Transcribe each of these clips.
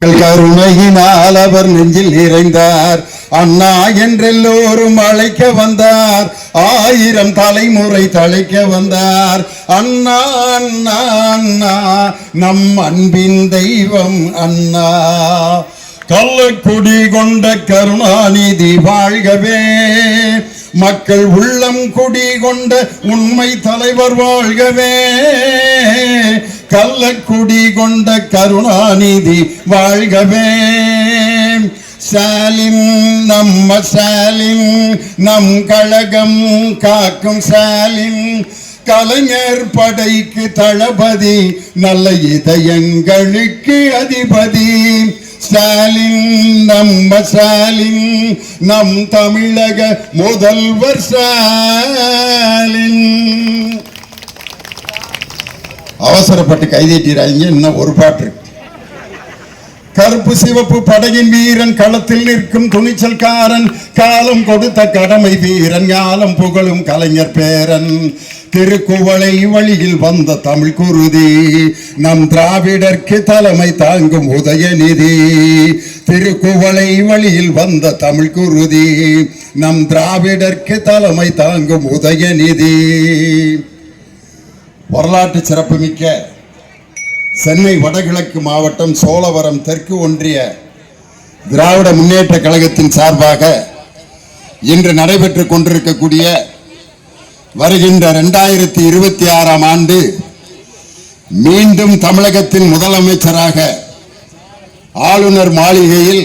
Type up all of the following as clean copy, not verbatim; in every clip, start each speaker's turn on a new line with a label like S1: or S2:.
S1: கருணையினால் அவர் நெஞ்சில் நிறைந்தார். அண்ணா என்றெல்லோரும் அழைக்க வந்தார். 1000 தலைமுறை தழைக்க வந்தார். அண்ணா அண்ணா அண்ணா நம் அன்பின் தெய்வம் அண்ணா. கள்ளக்குடி கொண்ட கருணாநிதி வாழ்கவே. மக்கள் உள்ளம் குடி கொண்ட உண்மை தலைவர் வாழ்கவே. கள்ளக்குடி கொண்ட கருணாநிதி வாழ்கவே. ஸ்டாலின் நம்ம ஸ்டாலின், நம் கழகம் காக்கும் ஸ்டாலின். கலைஞர் படைக்கு தளபதி, நல்ல இதயங்களுக்கு அதிபதி. ஸ்டாலின் நம்ம ஸ்டாலின், நம் தமிழக முதல்வர் ஸ்டாலின். அவசரப்பட்டு கைதீட்டிறாங்க. இன்னும் ஒரு பாட்டு இருக்கு. கருப்பு சிவப்பு படையின் வீரன், களத்தில் நிற்கும் துணிச்சல்காரன், காலம் கொடுத்த கடமை வீரன், ஞாலம் புகழும் கலைஞர் பேரன். திருக்குவளை வழியில் வந்த தமிழ் குருதி, நம் திராவிடர்க்கு தலைமை தாங்கும் உதயநிதி. திருக்குவளை வழியில் வந்த தமிழ் குருதி, நம் திராவிடர்க்கு தலைமை தாங்கும் உதயநிதி. வரலாற்று சிறப்புமிக்க சென்னை வடகிழக்கு மாவட்டம் சோழவரம் தெற்கு ஒன்றிய திராவிட முன்னேற்ற கழகத்தின் சார்பாக இன்று நடைபெற்றுக் கொண்டிருக்கக்கூடிய வருகின்ற 2026ஆம் ஆண்டு மீண்டும் தமிழகத்தின் முதலமைச்சராக ஆளுநர் மாளிகையில்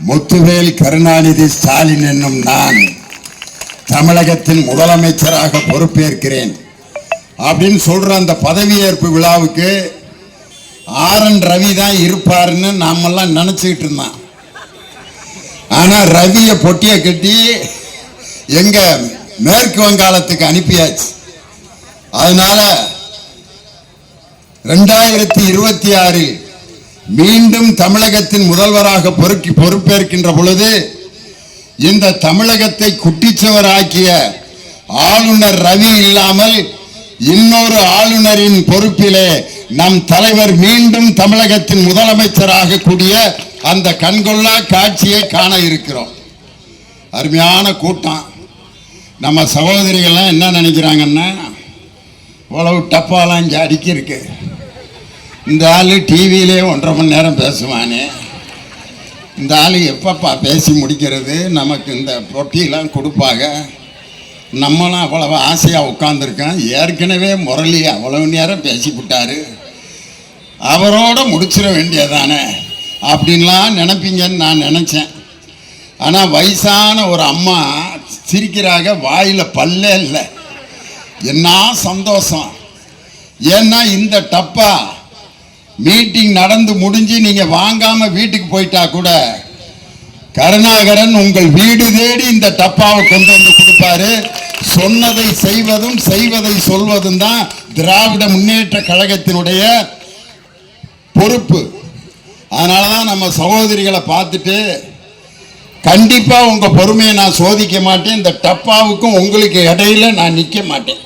S1: முத்துவேல் கருணாநிதி ஸ்டாலின் என்னும் நான் தமிழகத்தின் முதலமைச்சராக பொறுப்பேற்கிறேன் அப்படின்னு சொல்ற அந்த பதவியேற்பு விழாவுக்கு RN ரவி தான் இருப்பாருன்னு நாமெல்லாம் நினைச்சுக்கிட்டு இருந்தான். ஆனா ரவியை பொட்டியை கட்டி எங்க மேற்கு வங்காளத்துக்கு அனுப்பியாச்சு. அதனால 2026 மீண்டும் தமிழகத்தின் முதல்வராக பொறுப்பேற்கின்ற பொழுது இந்த தமிழகத்தை குட்டிச்சவராக்கிய ஆளுநர் ரவி இல்லாமல் இன்னொரு ஆளுநரின் பொறுப்பிலே நம் தலைவர் மீண்டும் தமிழகத்தின் முதலமைச்சராக கூடிய அந்த கண்கொள்ளா காட்சியை காண இருக்கிறோம். அருமையான கூட்டம். நம்ம சகோதரிகள்லாம் என்ன நினைக்கிறாங்கன்னா, இவ்வளவு டப்பாலாம் இங்கே அடிக்கிருக்கு, இந்த ஆள் டிவியிலே 1.5 மணி நேரம் பேசுவானே, இந்த ஆள் எப்பப்பா பேசி முடிக்கிறது, நமக்கு இந்த பொட்டியெல்லாம் கொடுப்பாங்க, நம்மளாம் அவ்வளவு ஆசையாக உட்காந்துருக்கோம், ஏற்கனவே முரளி அவ்வளவு நேரம் பேசிவிட்டாரு, அவரோட முடிச்சிட வேண்டியதானே அப்படின்லாம் நினைப்பீங்கன்னு நான் நினச்சேன். ஆனால் வயசான ஒரு அம்மா சிரிக்கிறாங்க, வாயில் பல்லே இல்லை. என்ன சந்தோஷம். ஏன்னா இந்த டப்பா மீட்டிங் நடந்து முடிஞ்சு நீங்கள் வாங்காமல் வீட்டுக்கு போயிட்டா கூட கருணாகரன் உங்கள் வீடு தேடி இந்த டப்பாவை கொண்டு வந்து கொடுப்பாரு. சொன்னதை செய்வதும் செய்வதை சொல்வதும் தான் திராவிட முன்னேற்ற கழகத்தினுடைய பொறுப்பு. அதனால தான் நம்ம சகோதரிகளை பார்த்துட்டு கண்டிப்பா உங்க பொறுமையை நான் சோதிக்க மாட்டேன், இந்த டப்பாவுக்கும் உங்களுக்கு இடையில நான் நிற்க மாட்டேன்.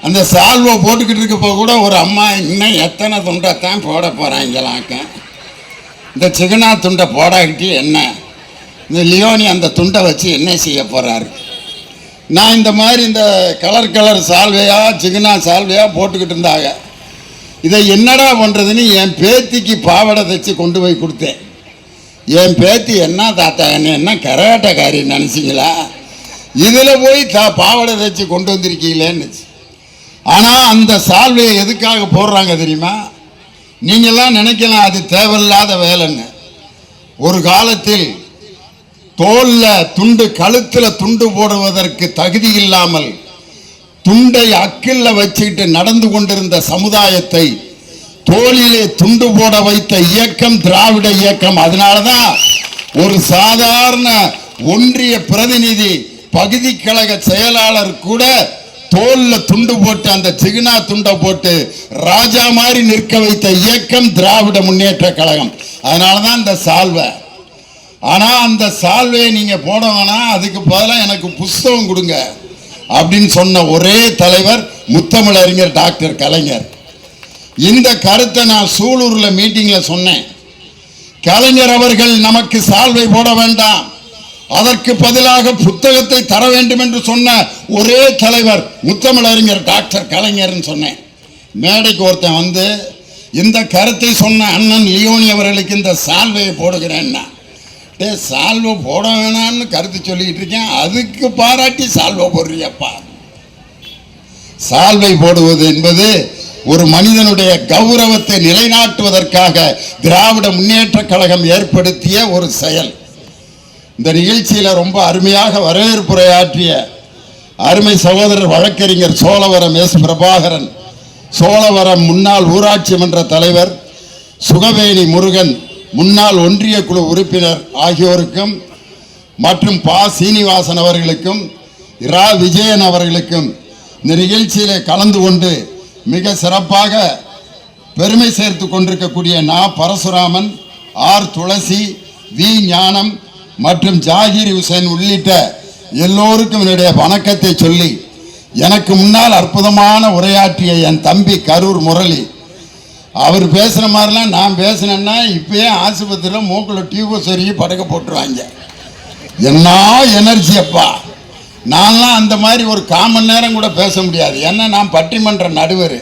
S1: அந்த சால்வை போட்டுக்கிட்டு இருக்கப்போ கூட ஒரு அம்மா, இன்னும் எத்தனை துண்டைத்தான் போட போறாங்களாக்க, இந்த சிகனா துண்டை போடாக்கிட்டு என்ன, இந்த லியோனி அந்த துண்டை வச்சு என்ன செய்ய போறாரு. நான் இந்த மாதிரி இந்த கலர் சால்வையா சிகனா சால்வையா போட்டுக்கிட்டு இருந்தாங்க. இதை என்னடா பண்ணுறதுன்னு என் பேத்திக்கு பாவடை தைச்சு கொண்டு போய் கொடுத்தேன். என் பேத்தி, என்ன தாத்தா என்ன கராட்டக்காரி நினச்சிங்களா, இதில் போய் பாவடை தைச்சு கொண்டு வந்திருக்கீங்களேன்னு. ஆனால் அந்த சால்வையை எதுக்காக போடுறாங்க தெரியுமா? நீங்கள்லாம் நினைக்கலாம் அது தேவையில்லாத வேலைன்னு. ஒரு காலத்தில் தோல்ல துண்டு, கழுத்துல துண்டு போடுவதற்கு தகுதி இல்லாமல் துண்டை அக்கில்ல வச்சுக்கிட்டு நடந்து கொண்டிருந்த சமுதாயத்தை தோளிலே துண்டு போட வைத்த இயக்கம் திராவிட இயக்கம். அதனாலதான் ஒரு சாதாரண ஒன்றிய பிரதிநிதி, பகுதி கழக செயலாளர் கூட தோல்ல துண்டு போட்டு, அந்த சிகுனா துண்டை போட்டு ராஜா மாதிரி நிற்க வைத்த இயக்கம் திராவிட முன்னேற்ற கழகம். அதனாலதான் இந்த சால்வை. ஆனா அந்த சால்வையை நீங்க போடணும்னா அதுக்கு பதிலாக எனக்கு புஸ்தகம் கொடுங்க அப்படின்னு சொன்ன ஒரே தலைவர் முத்தமிழறிஞர் டாக்டர் கலைஞர். இந்த கருத்தை நான் சூலூர்ல மீட்டிங்ல சொன்னேன். கலைஞர் அவர்கள் நமக்கு சால்வை போட வேண்டாம், அதற்கு பதிலாக புத்தகத்தை தர வேண்டும் என்று சொன்ன ஒரே தலைவர் முத்தமிழறிஞர் டாக்டர் கலைஞர் சொன்னேன். மேடைக்கு ஒருத்தன் வந்து இந்த கருத்தை சொன்ன அண்ணன் லியோனி அவர்களுக்கு இந்த சால்வையை போடுகிறேன்னா, சால்வை போட வேணாம்னு கருத்து சொல்லிட்டு இருக்கேன், அதுக்கு பாராட்டி சால்வை போடுறியப்பா. சால்வை போடுவது என்பது ஒரு மனிதனுடைய கௌரவத்தை நிலைநாட்டுவதற்காக திராவிட முன்னேற்ற கழகம் ஏற்படுத்திய ஒரு செயல். இந்த நிகழ்ச்சியில் ரொம்ப அருமையாக வரவேற்புரையாற்றிய அருமை சகோதரர் வழக்கறிஞர் சோழவரம் எஸ் பிரபாகரன், சோழவரம் முன்னாள் ஊராட்சி மன்ற தலைவர் சுகவேணி முருகன், முன்னாள் ஒன்றிய குழு உறுப்பினர் ஆகியோருக்கும் மற்றும் பா சீனிவாசன் அவர்களுக்கும் இரா விஜயன் அவர்களுக்கும் இந்த நிகழ்ச்சியிலே கலந்து கொண்டு மிக சிறப்பாக பெருமை சேர்த்து கொண்டிருக்கக்கூடிய நா பரசுராமன், ஆர் துளசி, வி ஞானம் மற்றும் ஜாகிர் ஹுசேன் உள்ளிட்ட எல்லோருக்கும் என்னுடைய வணக்கத்தை சொல்லி, எனக்கு முன்னால் அற்புதமான உரையாற்றிய என் தம்பி கரூர் முரளி, அவர் பேசுகிற மாதிரிலாம் நான் பேசினேன்னா இப்பயே ஆஸ்பத்திரியில் மூக்கில் டியூபை சொருகி படுக்க போட்டுருவாங்க. என்ன எனர்ஜி அப்பா! நான்லாம் அந்த மாதிரி ஒரு காமன் நேரம் கூட பேச முடியாது. ஏன்னா நான் பட்டிமன்ற நடுவர்.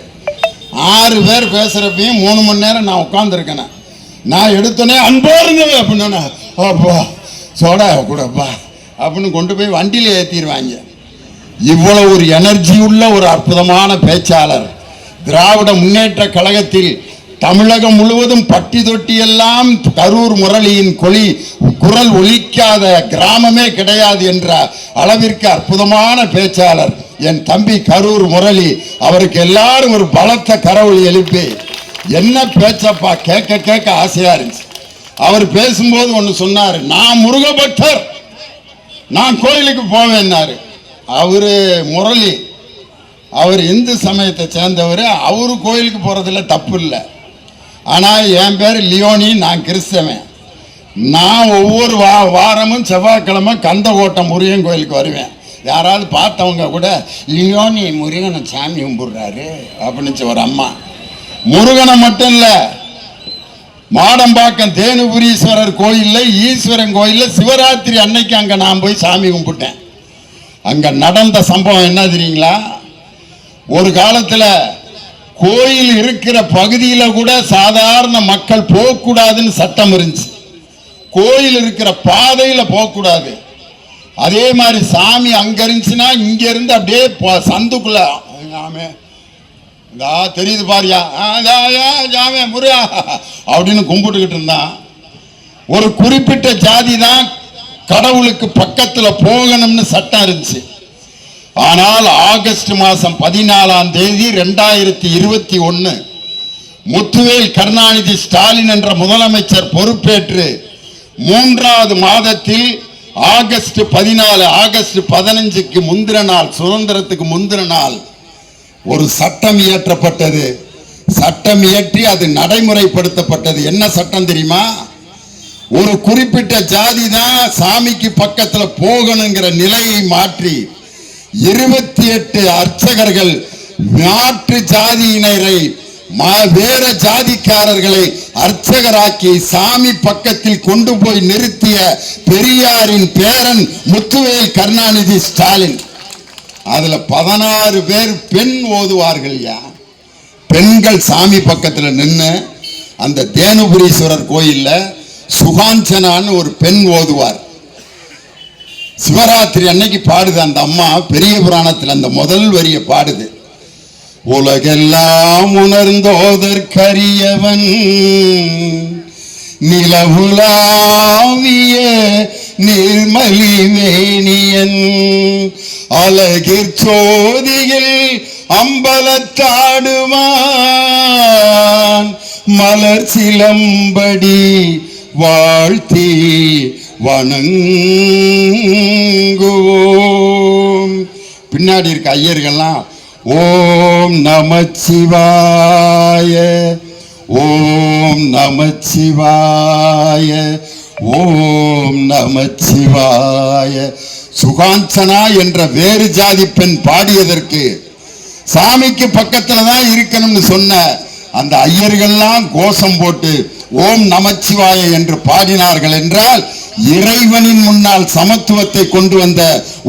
S1: 6 பேர் பேசுகிறப்பையும் 3 மணி நேரம் நான் உட்காந்துருக்கேன். நான் எடுத்தோன்னே அன்போருங்க அப்படின்னா அப்பா சோடா கூடப்பா அப்படின்னு கொண்டு போய் வண்டியில் ஏற்றிடுவாங்க. இவ்வளோ ஒரு எனர்ஜி உள்ள ஒரு அற்புதமான பேச்சாளர் திராவிட முன்னேற்ற கழகத்தில் தமிழகம் முழுவதும் பட்டி தொட்டி எல்லாம் கரூர் முரளியின் குரல் ஒலிக்காத கிராமமே கிடையாது என்ற அளவிற்கு அற்புதமான பேச்சாளர் என் தம்பி கரூர் முரளி. அவருக்கு எல்லாரும் ஒரு பலத்த கரவொலி எழுப்பி, என்ன பேச்சப்பா, கேட்க கேட்க ஆசையா இருந்துச்சு. அவர் பேசும்போது ஒன்று சொன்னார், நான் முருக பக்தர், நான் கோயிலுக்கு போவேன்னாரு. அவரு முரளி, அவர் இந்து சமயத்தை சேர்ந்தவர், அவரு கோயிலுக்கு போறதுல தப்பு இல்லை. ஆனால் என் பேர் லியோனி, நான் கிறிஸ்தவன். நான் ஒவ்வொரு வாரமும் செவ்வாய்க்கிழமை கந்தகோட்டை முருகன் கோயிலுக்கு வருவேன். யாராவது பார்த்தவங்க கூட லியோனி முருகனை சாமி கும்பிடுறாரு அப்படின்னு ஒரு அம்மா. முருகனை மட்டும் இல்லை, மாடம்பாக்கம் தேனுபுரீஸ்வரர் கோயிலில், ஈஸ்வரன் கோயிலில் சிவராத்திரி அன்னைக்கு அங்கே நான் போய் சாமி கும்பிட்டேன். அங்கே நடந்த சம்பவம் என்ன தெரியுங்களா? ஒரு காலத்தில் கோயில் இருக்கிற பகுதியில் கூட சாதாரண மக்கள் போகக்கூடாதுன்னு சட்டம் இருந்துச்சு. கோயில் இருக்கிற பாதையில் போகக்கூடாது. அதே மாதிரி சாமி அங்கே இருந்துச்சுன்னா இங்கே இருந்து அப்படியே சந்துக்குள்ள தெரியுது பாரியா ஜாமே முருகா அப்படின்னு கும்பிட்டுக்கிட்டு இருந்தான். ஒரு குறிப்பிட்ட ஜாதி தான் கடவுளுக்கு பக்கத்தில் போகணும்னு சட்டம் இருந்துச்சு. ஆனால் ஆகஸ்ட் மாதம் 14ஆம் தேதி 2021 முத்துவேல் கருணாநிதி ஸ்டாலின் என்ற முதலமைச்சர் பொறுப்பேற்று 3வது மாதத்தில் ஆகஸ்ட் 14, ஆகஸ்ட் 15க்கு முந்தின நாள், சுதந்திரத்துக்கு முந்தின நாள் ஒரு சட்டம் இயற்றப்பட்டது. சட்டம் இயற்றி அது நடைமுறைப்படுத்தப்பட்டது. என்ன சட்டம் தெரியுமா? ஒரு குறிப்பிட்ட ஜாதி தான் சாமிக்கு பக்கத்தில் போகணுங்கிற நிலையை மாற்றி 28 அர்ச்சகர்கள் மாற்று ஜாதியினரை வேற ஜாதிக்காரர்களை அர்ச்சகராக்கி சாமி பக்கத்தில் கொண்டு போய் நிறுத்திய பெரியாரின் பேரன் முத்துவேல் கருணாநிதி ஸ்டாலின். அதுல 16 பேர் பெண் ஓதுவார்கள். பெண்கள் சாமி பக்கத்தில் நின்று அந்த தேனுபுரீஸ்வரர் கோயில்ல சுகாஞ்சனான்னு ஒரு பெண் ஓதுவார். சிவராத்திரி அன்னைக்கு பாடுது அந்த அம்மா. பெரிய புராணத்தில் அந்த முதல் வரிய பாடுது. உலகெல்லாம் உணர்ந்தோதற்கரியவன் நிலவுலாவிய நிர்மலி வேணியன் அழகிற் சோதியில் அம்பலத்தாடுவான் மலர் சிலம்படி வாழ்த்தி வணங்குவோம். பின்னாடி இருக்க ஐயர்கள்லாம் ஓம் நமச்சிவாய, ஓம் நமச்சிவாய, ஓம் நமச்சிவாய. சுகாஞ்சனா என்ற வேறு ஜாதி பெண் பாடியதற்கு சாமிக்கு பக்கத்தில் தான் இருக்கணும்னு சொன்ன அந்த ஐயர்கள்லாம் கோஷம் போட்டு ஓம் நமச்சிவாய என்று பாடினார்கள் என்றால் இறைவனின் முன்னால் சமத்துவத்தை கொண்டு வந்த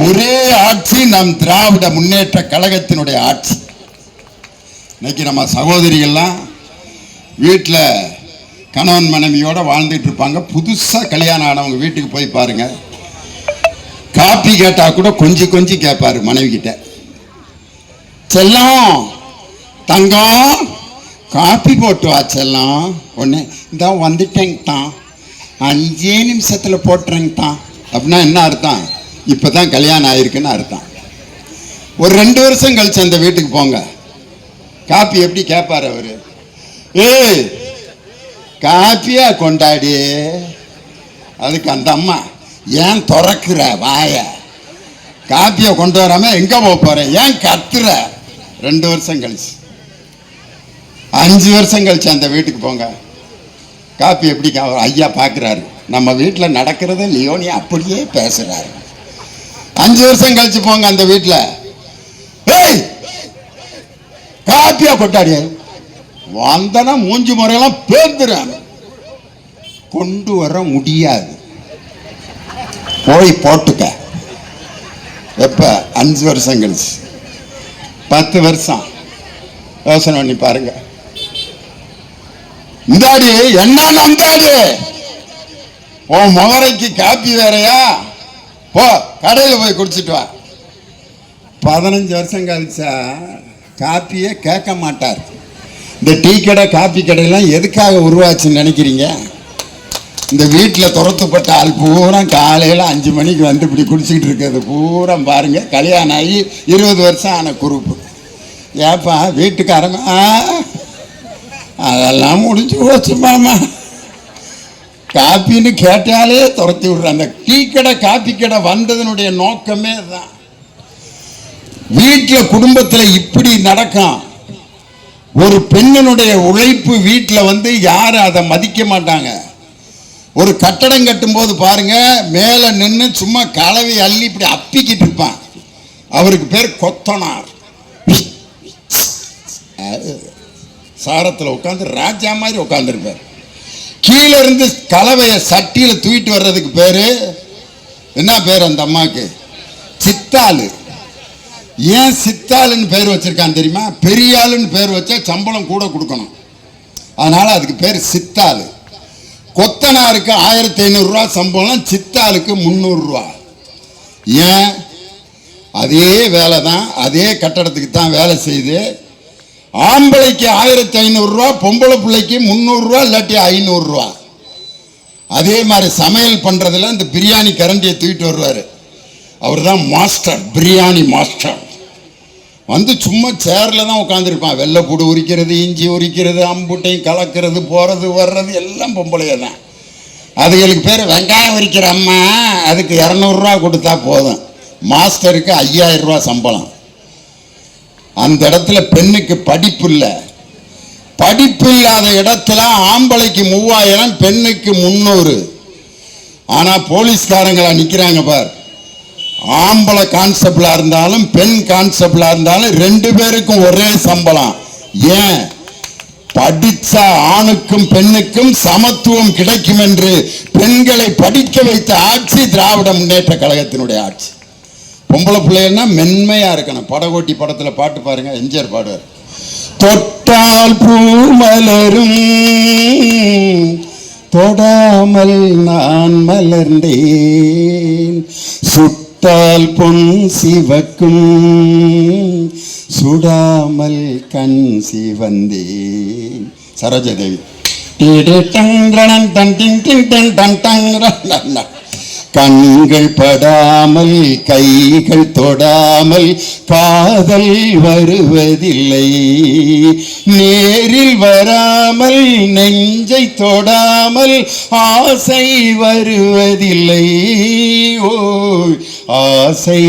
S1: ஒரே ஆட்சி நம் திராவிட முன்னேற்ற கழகத்தினுடைய ஆட்சி. இன்னைக்கு நம்ம சகோதரிகள்லாம் வீட்டில் கணவன் மனைவியோட வாழ்ந்துட்டு இருப்பாங்க. புதுசாக கல்யாணம் ஆனவங்க வீட்டுக்கு போய் பாருங்க, காப்பி கேட்டா கூட கொஞ்சம் கொஞ்சம் கேட்பாரு மனைவி கிட்ட, செல்லம் தங்கம் காப்பி போட்டு வா செல்லம். ஒன்று இந்த வந்துட்டேங்கத்தான், 5 நிமிஷத்தில் போட்டுறேங்கத்தான். அப்படின்னா என்ன அர்த்தம்? இப்போ தான் கல்யாணம் ஆயிருக்குன்னு அர்த்தம். ஒரு 2 வருஷம் கழிச்சு அந்த வீட்டுக்கு போங்க, காப்பி எப்படி கேட்பார் அவரு? ஏய் காப்பியா கொண்டாடி. அதுக்கு அந்த அம்மா, ஏன் திறக்கிற வாய, காப்பியை கொண்டு வராம எங்க போறேன், ஏன் கத்துற? 2 வருஷம் கழிச்சு 5 வருஷம் கழிச்சு அந்த வீட்டுக்கு போங்க, காப்பி எப்படி ஐயா பார்க்குறாரு, நம்ம வீட்டில் நடக்கிறத லியோனி அப்படியே பேசுறாரு. 5 வருஷம் கழிச்சு போங்க அந்த வீட்டில், ஏய் காப்பியா கொண்டாடி வந்தனா மூஞ்சி முறையெல்லாம் பேர்ந்துறாங்க, கொண்டு வர முடியாது, போய் போட்டுக்க. எப்ப? 5 வருஷம் கழிச்சு. 10 வருஷம் யோசனை பண்ணி பாருங்க. இந்தாடி என்ன நந்தாடி, உன் முகரைக்கு காப்பி வேறையா, போ கடையில் போய் குடிச்சிட்டு வா. 15 வருஷம் கழிச்சா காப்பியே கேட்க மாட்டார். இந்த டீ கடை காப்பி கடையெல்லாம் எதுக்காக உருவாச்சுன்னு நினைக்கிறீங்க? இந்த வீட்டில் துரத்துப்பட்ட ஆள் பூரா காலையில் 5 மணிக்கு வந்து இப்படி குடிச்சிக்கிட்டு இருக்கிறது பூரா பாருங்க, கல்யாணம் ஆகி 20 வருஷம் ஆன குரூப்பு. ஏப்பா வீட்டுக்காரங்க, அதெல்லாம் முடிஞ்சு போச்சு மாமா, காப்பின்னு கேட்டாலே துரத்தி விடுற. அந்த டீ கடை காப்பி கடை வந்ததனுடைய நோக்கமே தான். வீட்டில் குடும்பத்தில் இப்படி நடக்கும். ஒரு பெண்ணினுடைய உழைப்பு வீட்டில் வந்து யாரும் அதை மதிக்க மாட்டாங்க. ஒரு கட்டடம் கட்டும் போது பாருங்க, மேலே நின்று சும்மா கலவை அள்ளி இப்படி அப்பிக்கிட்டு இருப்பான், அவருக்கு பேர் கொத்தனார். சாரத்தில் உட்காந்து ராஜா மாதிரி உட்காந்துருப்பார். கீழே இருந்து கலவையை சட்டியில் தூக்கிட்டு வர்றதுக்கு பேரு என்ன பேர்? அந்த அம்மாவுக்கு சித்தாளு. ஏன் சித்தாளுன்னு பேர் வச்சிருக்கான் தெரியுமா? பெரியாளுன்னு பேர் வச்சா சம்பளம் கூட கொடுக்கணும், அதனால அதுக்கு பேர் சித்தாளு. கொத்தனாருக்கு 1500 ரூபா சம்பளம், சித்தாளுக்கு 300 ரூபா. ஏன்? அதே வேலை தான், அதே கட்டடத்துக்கு தான் வேலை செய்து. ஆம்பளைக்கு 1500 ரூபா, பொம்பளை பிள்ளைக்கு 300 ரூபா, இல்லாட்டி 500 ரூபா. அதே மாதிரி சமையல் பண்றதுல இந்த பிரியாணி கரண்டியை தூக்கிட்டு வருவாரு, அவர் தான் மாஸ்டர், பிரியாணி மாஸ்டர். வந்து சும்மா சேர்ல தான் உட்காந்துருப்பான். வெள்ளைப்பூடு உரிக்கிறது, இஞ்சி உரிக்கிறது, அம்புட்டையும் கலக்கிறது, போறது வர்றது எல்லாம் பொம்பளைய தான். அதுகளுக்கு பேர் வெங்காயம் உரிக்கிற அம்மா. அதுக்கு 200 ரூபா கொடுத்தா போதும், மாஸ்டருக்கு 5000 ரூபா சம்பளம். அந்த இடத்துல பெண்ணுக்கு படிப்பு இல்லை. படிப்பு இல்லாத இடத்துல ஆம்பளைக்கு 3000, பெண்ணுக்கு 300. ஆனா போலீஸ்காரங்களா நிக்கிறாங்க பார், ஆம்பளை கான்ஸ்டபிளா இருந்தாலும் பெண் கான்ஸ்டபிளா இருந்தாலும் 2 பேருக்கும் ஒரே சம்பளம். ஏன்? படிச்சா ஆணுக்கும் பெண்ணுக்கும் சமத்துவம் கிடைக்கும் என்று பெண்களை படிக்க வைத்த ஆட்சி திராவிட முன்னேற்ற கழகத்தினுடைய ஆட்சி. பொம்பளை பிள்ளைன்னா மென்மையா இருக்கணும். படகோட்டி படத்துல பாட்டு பாருங்க, எம்ஜிஆர் பாடுவார், தொட்டால் பூ மலரும் தொடாமல் நான் மலர்ந்தேன், சுட்டால் பொன் சிவக்கும் சுடாமல் கண் சிவந்தேன். சரோஜாதேவி. கண்கள் படாமல் கைகள் தொடாமல் காதல் வருவதில்லை, நேரில் வராமல் நெஞ்சை தொடாமல் ஆசை வருவதில்லை, ஓ ஆசை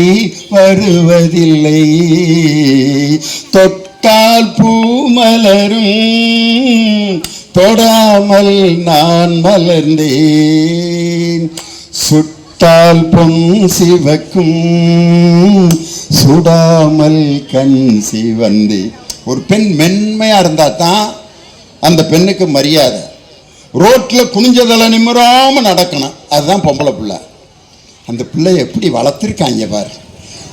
S1: வருவதில்லை. தொட்டால் பூ மலரும் தொடாமல் நான் மலர்ந்தேன், சுட்டால் பொன் சிவக்கும் சுடாமல் கண் சிவந்தே. ஒரு பெண் மென்மையா இருந்தா தான் அந்த பெண்ணுக்கு மரியாதை. ரோட்ல குனிஞ்சதலை நிமிராம நடக்கணும், அதுதான் பொம்பளை பிள்ளை. அந்த பிள்ளை எப்படி வளர்த்துருக்காங்க பாரு.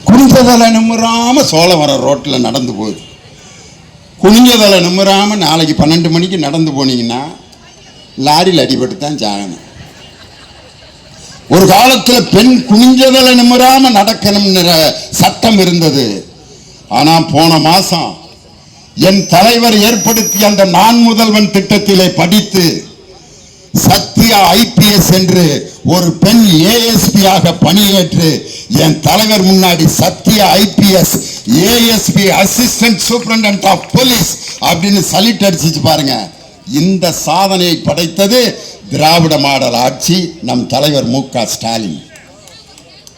S1: குனிஞ்சதலை நிமிராம சோழவரம் ரோட்ல நடந்து போகுது. குனிஞ்சதலை நிமிராம நாளைக்கு 12 மணிக்கு நடந்து போனீங்கன்னா லாரியில் அடிபட்டு தான் சாகணும். ஒரு காலத்துல பெண் குனிஞ்சதலை நிமிராம நடக்கணும்ன்ற சட்டம் இருந்தது. ஆனா போன மாசம் என் தலைவர் ஏற்படுத்திய அந்த நான் முதல்வன் திட்டத்திலே படித்து சத்யா ஐபிஎஸ் என்று ஒரு பெண் ஏஎஸ்பி ஆக பணியேற்று என் தலைவர் முன்னாடி Sathya IPS ASP assistant superintendent of police அப்படின்னு சலிட் அடிச்சு பாருங்க. இந்த சாதனையை படைத்தது திராவிட மாடல் ஆட்சி, நம் தலைவர் மு.க. ஸ்டாலின்.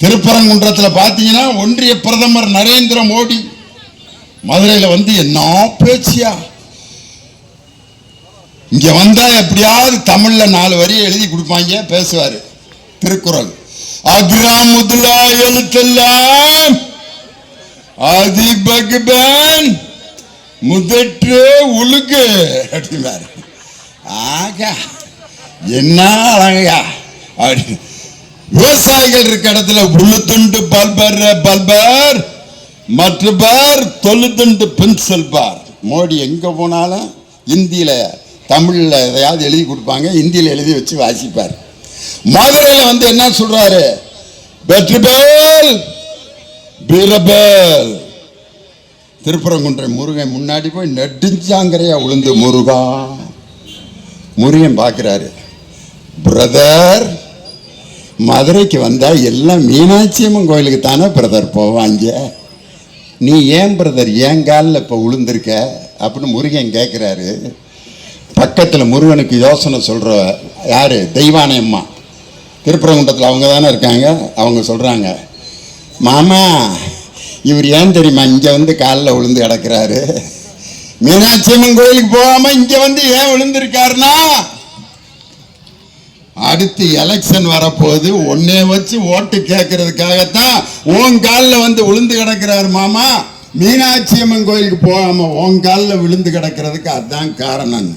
S1: திருப்பரங்குன்றத்தில் பார்த்தீங்கன்னா ஒன்றிய பிரதமர் நரேந்திர மோடி மதுரையில் வந்து என்ன பேச்சியா, இங்க வந்தா எப்படியாவது தமிழ்ல 4 வரி எழுதி கொடுப்பாங்க, பேசுவாரு. திருக்குறள் அக்ரா முதலா எழுத்தெல்லாம் ஆதி பகவான் முதற்று உழுகு அப்படின்னாரு. ஆகா என்ன அழகா அப்படி. விவசாயிகள் இருக்க இடத்துல உளுத்துண்டு பல்பர் மற்றவர் தொழுதுண்டு பென்சில் பார். மோடி எங்க போனாலும் இந்தியில தமிழ்ல எதையாவது எழுதி கொடுப்பாங்க, இந்தியில எழுதி வச்சு வாசிப்பார். மதுரையில் வந்து என்ன சொல்றாரு, வெற்றிபேல் பீரபேல். திருப்பரங்குன்ற முருகன் முன்னாடி போய் நெடுஞ்சாங்கரையா உளுந்து முருகா. முருகன் பார்க்கிறாரு, பிரதர் மதுரைக்கு வந்தா எல்லாம் மீனாட்சி அம்மன் கோயிலுக்கு தானே பிரதர் போவாங்க, நீ ஏன் பிரதர் ஏன் காலில் இப்போ உளுந்திருக்க அப்படின்னு முருகன் கேட்குறாரு. பக்கத்தில் முருகனுக்கு யோசனை சொல்கிற யார், தெய்வானை அம்மா திருப்பரங்குன்றத்தில் அவங்க தானே இருக்காங்க. அவங்க சொல்கிறாங்க, மாமா இவர் ஏன் தெரியுமா இங்கே வந்து காலில் விழுந்து கிடக்கிறாரு, மீனாட்சி அம்மன் கோயிலுக்கு போகாமல் இங்கே வந்து ஏன் விழுந்திருக்காருன்னா, அடுத்து எலெக்ஷன் வரப்போகுது, ஒன்னே வச்சு ஓட்டு கேட்கறதுக்காகத்தான் உன் காலில் வந்து விழுந்து கிடக்கிறாரு மாமா. மீனாட்சி அம்மன் கோயிலுக்கு போகாம உன் காலில் விழுந்து கிடக்கிறதுக்கு அதுதான் காரணம்.